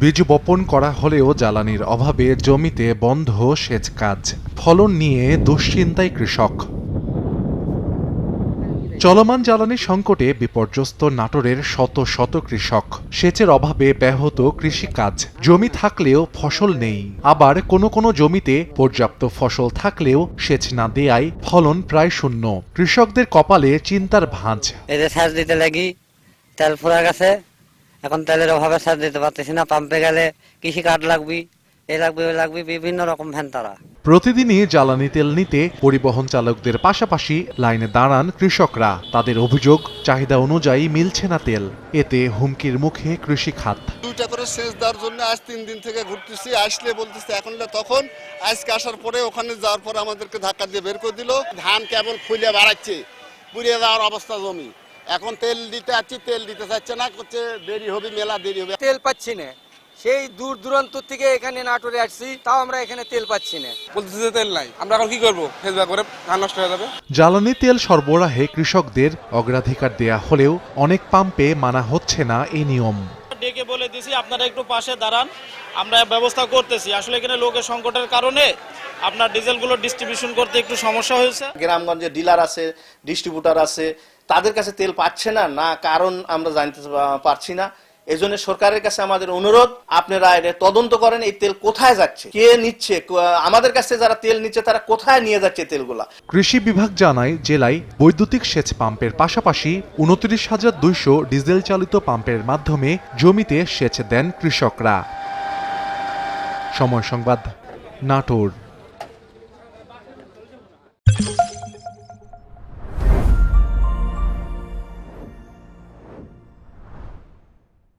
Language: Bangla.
বীজ বপন করা হলেও জ্বালানির অভাবে জমিতে বন্ধ সেচ কাজ। ফলন নিয়ে দুশ্চিন্তায় কৃষক। চলমান জ্বালানি সংকটে বিপর্যস্ত নাটোরের শত শত কৃষক। সেচের অভাবে ব্যাহত কৃষিকাজ। জমি থাকলেও ফসল নেই, আবার কোনো কোনো জমিতে পর্যাপ্ত ফসল থাকলেও সেচ না দেয়ায় ফলন প্রায় শূন্য। কৃষকদের কপালে চিন্তার ভাঁজ। এই যে সার দিতে লাগি, তেল ফুরা গেছে, এখন তেলের অভাবে সার দিতে পারতেছি না। পাম্পে গেলে কৃষি কার্ড লাগবে, এ লাগবে ওই লাগবে, বিভিন্ন রকম ভ্যান তারা। প্রতিদিনই জ্বালানি তেল নিতে পরিবহন চালকদের পাশাপাশি লাইনে দাঁড়ান কৃষকরা। তাদের অভিযোগ, চাহিদা অনুযায়ী মিলছে না তেল। এতে হুমকির মুখে কৃষি খাত। দুইটা করে সেচ দেওয়ার জন্য আজ 3 দিন থেকে ঘুরতেছি, আসলে বলতেছে এখন না তখন। আজকে আসার পরে ওখানে যাওয়ার পরে আমাদেরকে ধাক্কা দিয়ে বের করে দিল। ধান কেবল ফুলে বাড়াচ্ছে, পুড়িয়ে যাওয়ার অবস্থা জমি। এখন তেল দিতে আসছি, তেল দিতে চাচ্ছে না, করছে দেরি হবে, মেলা দেরি হবে। তেল পাচ্ছি না, সেই দূর দূরান্ত থেকে এখানে নাটোরে আসছি, তাও আমরা এখানে তেল পাচ্ছি না। বলতেছে তেল নাই, আমরা এখন কি করবো? ফেসবা করে ধান নষ্ট হয়ে যাবে। জ্বালানি তেল সরবরাহে কৃষকদের অগ্রাধিকার দেয়া হলেও অনেক পাম্পে মানা হচ্ছে না এই নিয়ম। ডেকে বলে দিছি আপনারা একটু পাশে দাঁড়ান, আমরা ব্যবস্থা করতেছি। আসলে এখানে লোকের সংকটের কারণে আপনার ডিজেলগুলো ডিস্ট্রিবিউশন করতে একটু সমস্যা হয়েছে। গ্রামগঞ্জে ডিলার আছে, ডিস্ট্রিবিউটার আছে, তাদের কাছে তেল পাচ্ছে না, না কারণ আমরা জানতে পারছি না। এজন্য সরকারের কাছে আমাদের অনুরোধ, আপনারা এটা তদন্ত করেন, এই তেল কোথায় যাচ্ছে, কে নিচ্ছে, আমাদের কাছে যারা তেল নিচ্ছে তারা কোথায় নিয়ে যাচ্ছে তেলগুলা। কৃষি বিভাগ জানায়, জেলায় বৈদ্যুতিক সেচ পাম্পের পাশাপাশি ২৯,২০০ ডিজেল চালিত পাম্পের মাধ্যমে জমিতে সেচ দেন কৃষকরা। সময় সংবাদ, নাটোর।